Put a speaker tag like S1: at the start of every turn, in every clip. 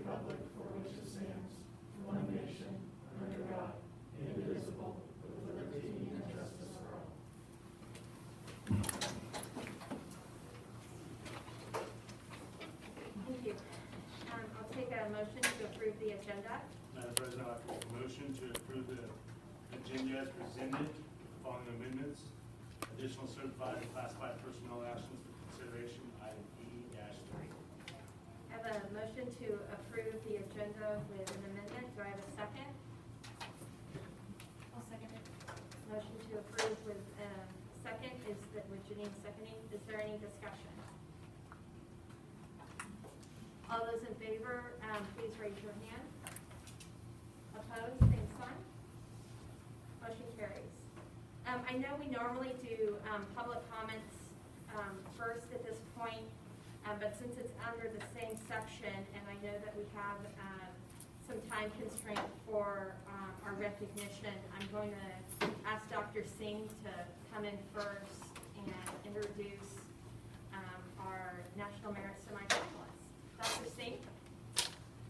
S1: republic for which it stands, one nation, under God, indivisible, with liberty and justice for all.
S2: Thank you. I'll take a motion to approve the agenda.
S3: Madam President, I'd like to make a motion to approve the agenda as presented with the following amendments. Additional certified and classified personnel actions for consideration, item E-3.
S2: I have a motion to approve the agenda with an amendment. Do I have a second?
S4: I'll second it.
S2: Motion to approve with second is that with Janine seconding. Is there any discussion? All those in favor, please raise your hand. Opposed, same sign. Motion carries. I know we normally do public comments first at this point, but since it's under the same section, and I know that we have some time constraint for our recognition, I'm going to ask Dr. Singh to come in first and introduce our National Merit Semifinalists. Dr. Singh?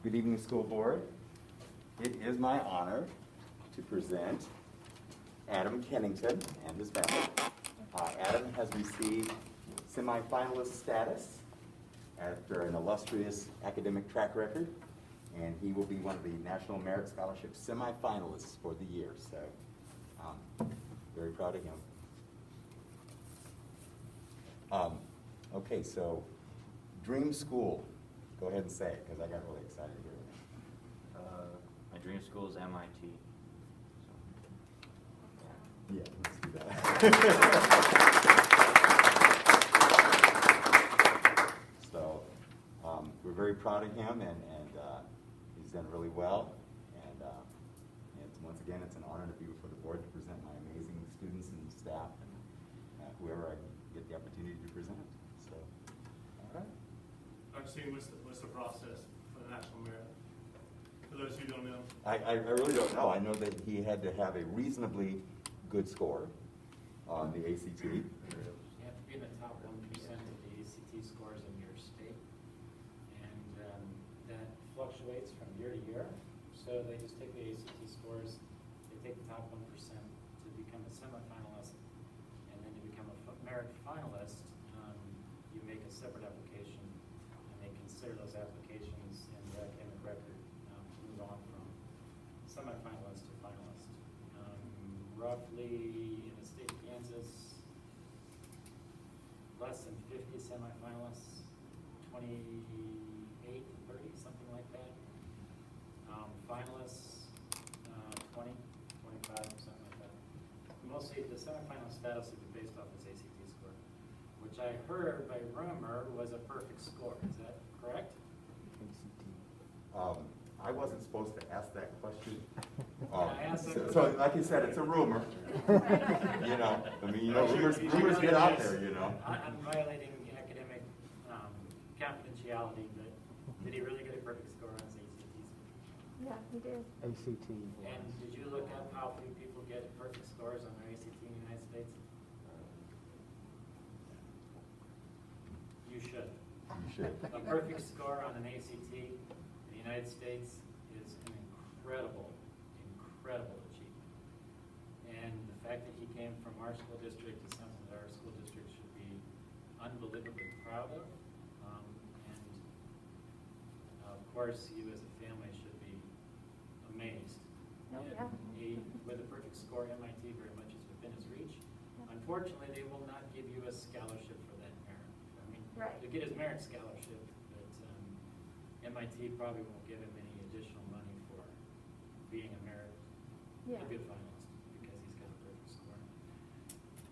S5: Good evening, school board. It is my honor to present Adam Kennington and his family. Adam has received semifinalist status after an illustrious academic track record, and he will be one of the National Merit Scholarship semifinalists for the year. So, very proud of him. Okay, so dream school. Go ahead and say it, because I got really excited here.
S6: My dream school is MIT.
S5: Yeah, let's do that. So, we're very proud of him, and he's done really well. And once again, it's an honor to be before the board to present my amazing students and staff and whoever I get the opportunity to present. So, all right.
S3: Dr. Singh, what's the process for the National Merit? For those who don't know.
S5: I really don't know. I know that he had to have a reasonably good score on the ACT.
S7: You have to be in the top 1% of the ACT scores in your state, and that fluctuates from year to year. So they just take the ACT scores, they take the top 1% to become a semifinalist, and then to become a merit finalist, you make a separate application, and they consider those applications in the academic record to move on from semifinalist to finalist. Roughly in the state of Kansas, less than 50 semifinalists, 28 to 30, something like that. Finalists, 20, 25, something like that. Mostly the semifinal status would be based off his ACT score, which I heard by rumor was a perfect score. Is that correct?
S5: I wasn't supposed to ask that question.
S7: I asked that
S5: So, like you said, it's a rumor. You know, I mean, rumors get out there, you know.
S7: I'm violating academic confidentiality, but did he really get a perfect score on his ACT score?
S2: Yeah, he did.
S8: ACT.
S7: And did you look up how few people get perfect scores on their ACT in the United States? You should.
S5: You should.
S7: A perfect score on an ACT in the United States is an incredible achievement. And the fact that he came from our school district is something that our school district should be unbelievably proud of. And of course, you as a family should be amazed.
S2: Oh,
S7: And
S2: yeah.
S7: with a perfect score, MIT very much is within his reach. Unfortunately, they will not give you a scholarship for that merit. I mean,
S2: Right.
S7: to get his merit scholarship, but MIT probably won't give him any additional money for being a merit,
S2: Yeah.
S7: a good finalist, because he's got a perfect score.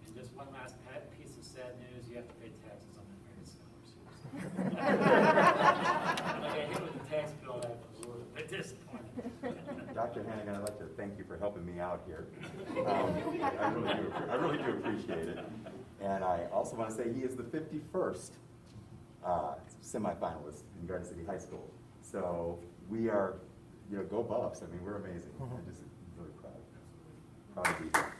S7: And just one last piece of sad news, you have to pay taxes on that merit scholarship. I got hit with the tax bill, I was a little bit disappointed.
S5: Dr. Hannigan, I'd like to thank you for helping me out here. I really do appreciate it. And I also want to say he is the 51st semifinalist in Garden City High School. So we are, go Buffs. I mean, we're amazing. I'm just really proud to be here.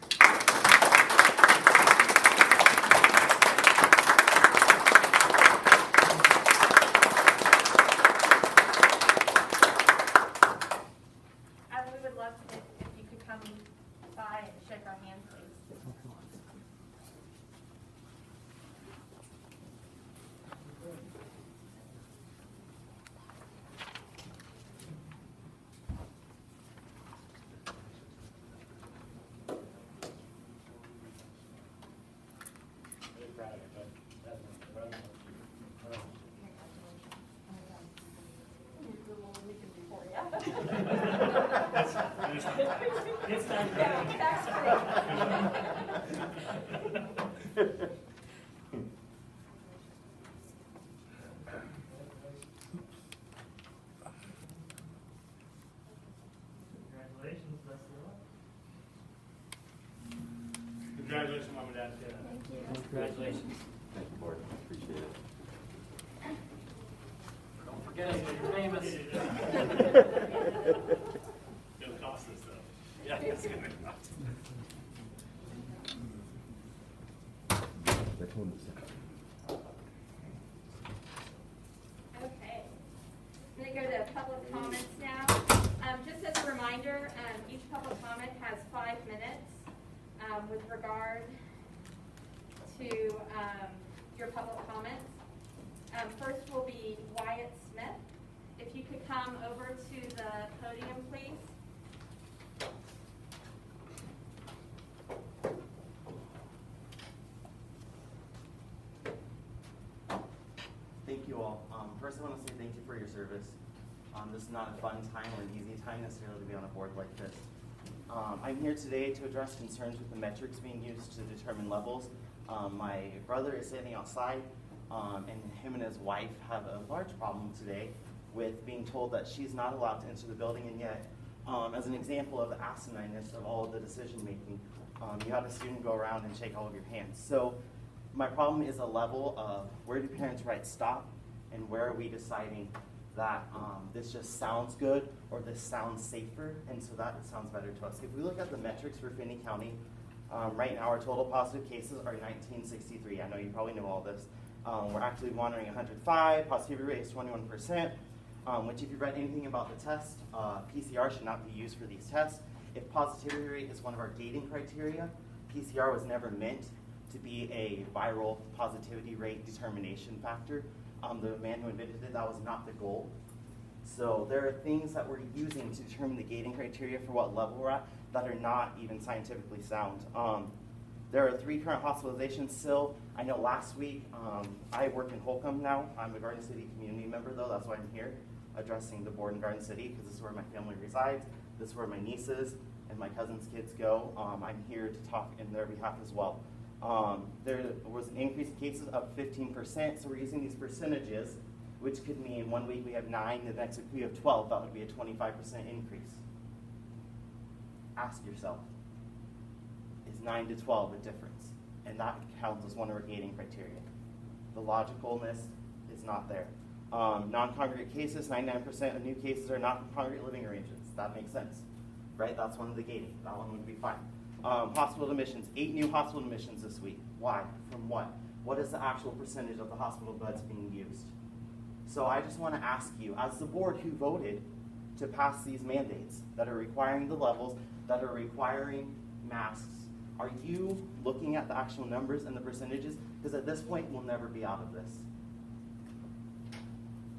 S7: It's time.
S2: Yeah, that's great.
S1: Congratulations, best of luck.
S3: Congratulations, Mom and Dad.
S2: Thank you.
S7: Congratulations.
S5: Thank you, board. Appreciate it.
S7: Don't forget us when you're famous.
S3: It'll cost us though. Yeah, it's gonna cost.
S2: Okay. I'm going to go to public comments now. Just as a reminder, each public comment has 5 minutes with regard to your public comments. First will be Wyatt Smith. If you could come over to the podium, please.
S4: Thank you all. First, I want to say thank you for your service. This is not a fun time or an easy time necessarily to be on a board like this. I'm here today to address concerns with the metrics being used to determine levels. My brother is standing outside, and him and his wife have a large problem today with being told that she's not allowed to enter the building, and yet, as an example of the asinineness of all of the decision making, you had a student go around and shake all of your hands. So my problem is a level of where do parents write stop, and where are we deciding that this just sounds good or this sounds safer, and so that sounds better to us. If we look at the metrics for Finney County, right now our total positive cases are 1963. I know you probably know all this. We're actively monitoring 105, positivity rate is 21%, which if you read anything about the test, PCR should not be used for these tests. If positivity rate is one of our gating criteria, PCR was never meant to be a viral positivity rate determination factor. The man who invented it, that was not the goal. So there are things that we're using to determine the gating criteria for what level we're at that are not even scientifically sound. There are 3 current hospitalizations still. I know last week, I work in Holcomb now. I'm a Garden City community member though, that's why I'm here addressing the board in Garden City, because this is where my family resides, this is where my nieces and my cousin's kids go. I'm here to talk in their behalf as well. There was an increase in cases of 15%, so we're using these percentages, which could mean one week we have 9, the next week we have 12, that would be a 25% increase. Ask yourself, is 9 to 12 a difference? And that counts as one of our gating criteria. The logicalness is not there. Non-congregate cases, 99% of new cases are not from congregate living arrangements. That makes sense, right? That's one of the gating. That one would be fine. Hospital admissions, 8 new hospital admissions this week. Why? From what? What is the actual percentage of the hospital beds being used? So I just want to ask you, as the board who voted to pass these mandates that are requiring the levels, that are requiring masks, are you looking at the actual numbers and the percentages? Because at this point, we'll never be out of this.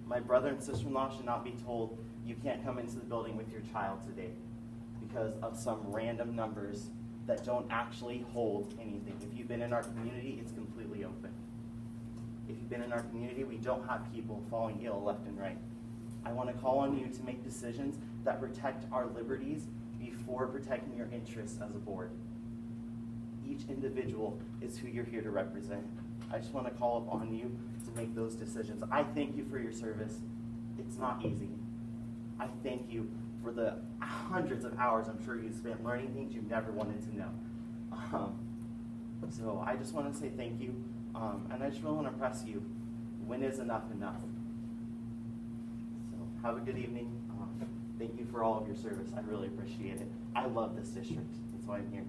S4: My brother and sister-in-law should not be told you can't come into the building with your child today because of some random numbers that don't actually hold anything. If you've been in our community, it's completely open. If you've been in our community, we don't have people falling ill left and right. I want to call on you to make decisions that protect our liberties before protecting your interests as a board. Each individual is who you're here to represent. I just want to call upon you to make those decisions. I thank you for your service. It's not easy. I thank you for the hundreds of hours I'm sure you spent learning things you never wanted to know. So I just want to say thank you, and I just really want to press you. When is enough enough? So have a good evening. Thank you for all of your service. I really appreciate it. I love this district. That's why I'm here.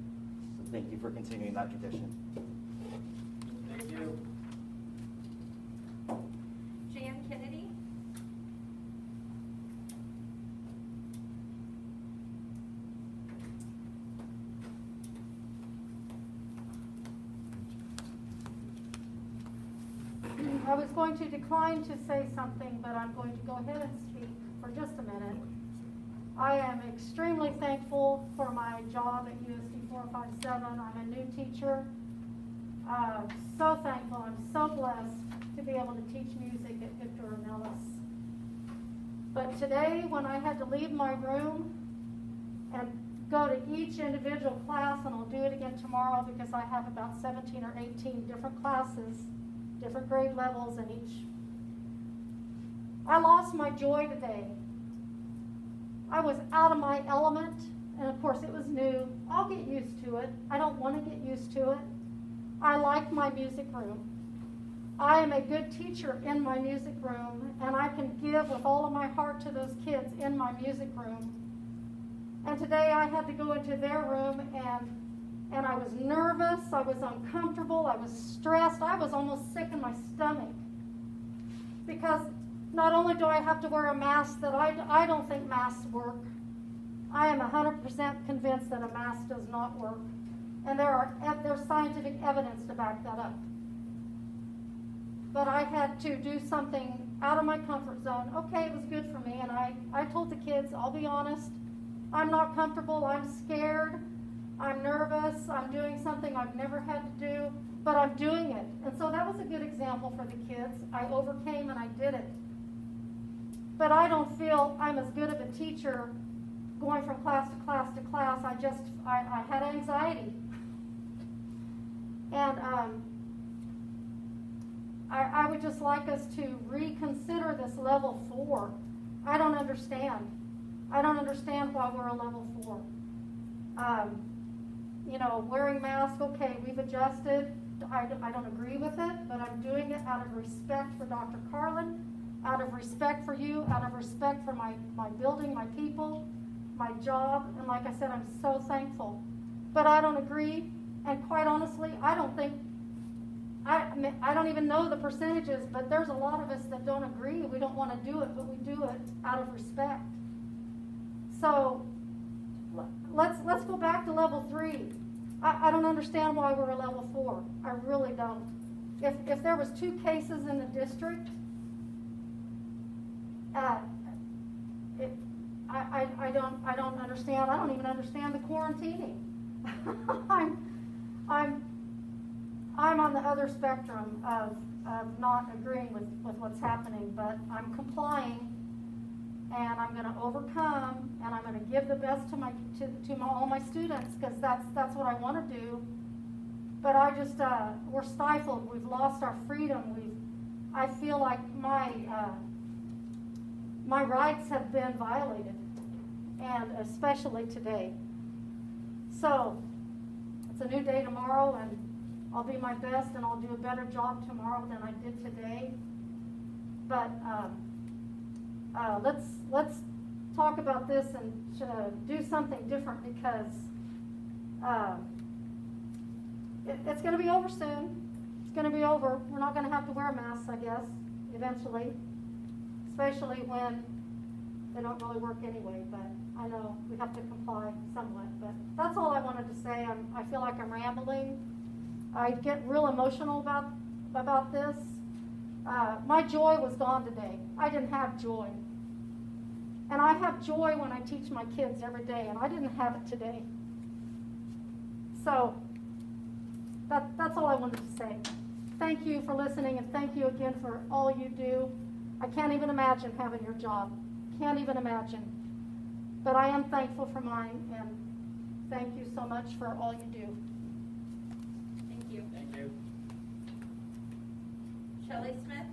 S4: So thank you for continuing that tradition.
S7: Thank you.
S2: Jan Kennedy.
S8: I was going to decline to say something, but I'm going to go ahead and speak for just a minute. I am extremely thankful for my job at USD-457. I'm a new teacher. So thankful. I'm so blessed to be able to teach music at Victor Ornelas. But today, when I had to leave my room and go to each individual class, and I'll do it again tomorrow because I have about 17 or 18 different classes, different grade levels in each. I lost my joy today. I was out of my element, and of course it was new. I'll get used to it. I don't want to get used to it. I like my music room. I am a good teacher in my music room, and I can give with all of my heart to those kids in my music room. And today I had to go into their room, and I was nervous, I was uncomfortable, I was stressed, I was almost sick in my stomach. Because not only do I have to wear a mask that I don't think masks work, I am 100% convinced that a mask does not work. And there's scientific evidence to back that up. But I had to do something out of my comfort zone. Okay, it was good for me, and I told the kids, I'll be honest, I'm not comfortable, I'm scared, I'm nervous, I'm doing something I've never had to do, but I'm doing it. And so that was a good example for the kids. I overcame and I did it. But I don't feel I'm as good of a teacher going from class to class to class. I had anxiety. And I would just like us to reconsider this level 4. I don't understand. I don't understand why we're a level 4. Wearing masks, okay, we've adjusted. I don't agree with it, but I'm doing it out of respect for Dr. Carlin, out of respect for you, out of respect for my building, my people, my job, and like I said, I'm so thankful. But I don't agree, and quite honestly, I don't even know the percentages, but there's a lot of us that don't agree. We don't want to do it, but we do it out of respect. So let's go back to level 3. I don't understand why we're a level 4. I really don't. If there was 2 cases in the district, I don't understand. I don't even understand the quarantining. I'm on the other spectrum of not agreeing with what's happening, but I'm complying, and I'm going to overcome, and I'm going to give the best to all my students, because that's what I want to do. But we're stifled. We've lost our freedom. I feel like my rights have been violated, and especially today. So it's a new day tomorrow, and I'll be my best, and I'll do a better job tomorrow than I did today. But let's talk about this and do something different, because it's going to be over soon. It's going to be over. We're not going to have to wear masks, I guess, eventually, especially when they don't really work anyway. But I know we have to comply somewhat. But that's all I wanted to say. I feel like I'm rambling. I get real emotional about this. My joy was gone today. I didn't have joy. And I have joy when I teach my kids every day, and I didn't have it today. So that's all I wanted to say. Thank you for listening, and thank you again for all you do. I can't even imagine having your job. Can't even imagine. But I am thankful for mine, and thank you so much for all you do.
S2: Thank you.
S7: Thank you.
S2: Shelley Smith?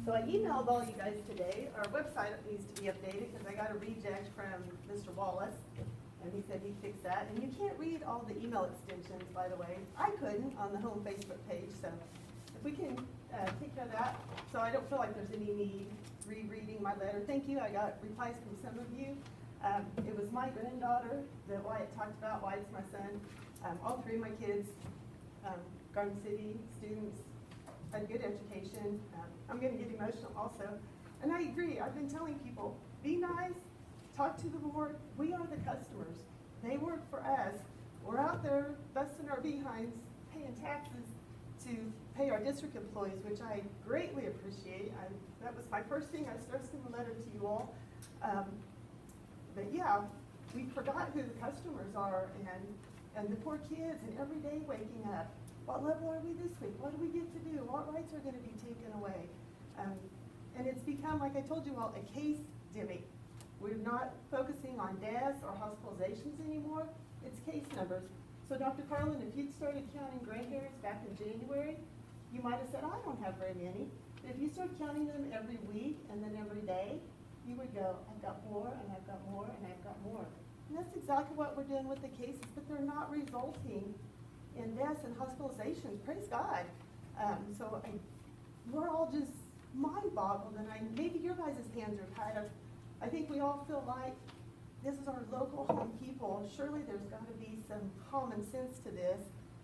S9: So I emailed all you guys today. Our website needs to be updated because I got a reject from Mr. Wallace, and he said he'd fix that. And you can't read all the email extensions, by the way. I couldn't on the home Facebook page, so if we can take care of that, so I don't feel like there's any need rereading my letter. Thank you. I got replies from some of you. It was my granddaughter that Wyatt talked about. Wyatt's my son. All 3 of my kids, Garden City students, had good education. I'm going to get emotional also. And I agree. I've been telling people, be nice, talk to the board. We are the customers. They work for us. We're out there busting our behinds, paying taxes to pay our district employees, which I greatly appreciate. That was my first thing I stressed in the letter to you all. But yeah, we forgot who the customers are, and the poor kids, and every day waking up. What level are we this week? What do we get to do? What rights are going to be taken away? And it's become, like I told you all, a case demic. We're not focusing on deaths or hospitalizations anymore, it's case numbers. So Dr. Carlin, if you'd started counting gray hairs back in January, you might have said, I don't have very many. But if you start counting them every week and then every day, you would go, I've got more, and I've got more, and I've got more. And that's exactly what we're doing with the cases, but they're not resulting in deaths and hospitalizations, praise God. We're all just mind-boggled, and maybe your guys' hands are tied. I think we all feel like this is our local home people. Surely there's got to be some common sense to this.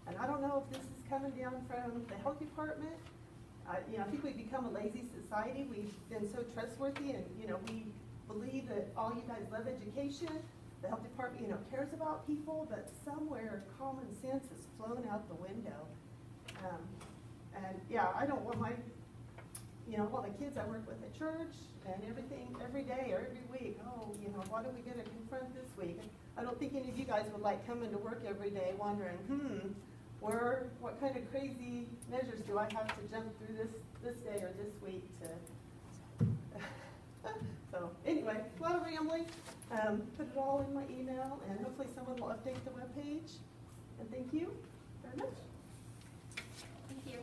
S9: And I don't know if this is coming down from the health department. I think we've become a lazy society. We've been so trustworthy, and we believe that all you guys love education. The health department, cares about people, but somewhere common sense has flown out the window. I don't want all the kids I work with at church and everything, every day or every week, what are we going to confront this week? I don't think any of you guys would like coming to work every day wondering, what kind of crazy measures do I have to jump through this day or this week to... So anyway, a lot of rambling. Put it all in my email, and hopefully someone will update the webpage. And thank you very much.
S2: Thank you.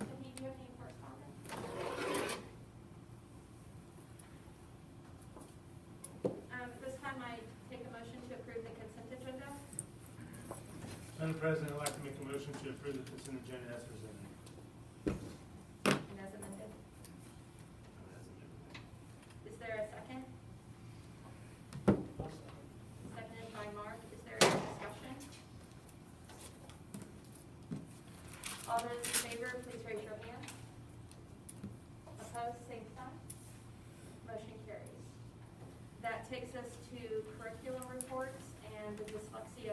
S2: Cindy, do you have any correspondence? This time I take a motion to approve the consent agenda.
S3: Madam President, I'd like to make a motion to approve the consent agenda as presented.
S2: And as amended. Is there a second? Seconded by Mark. Is there any discussion? All those in favor, please raise your hand. Opposed, same sign. Motion carries. That takes us to curriculum reports and the dyslexia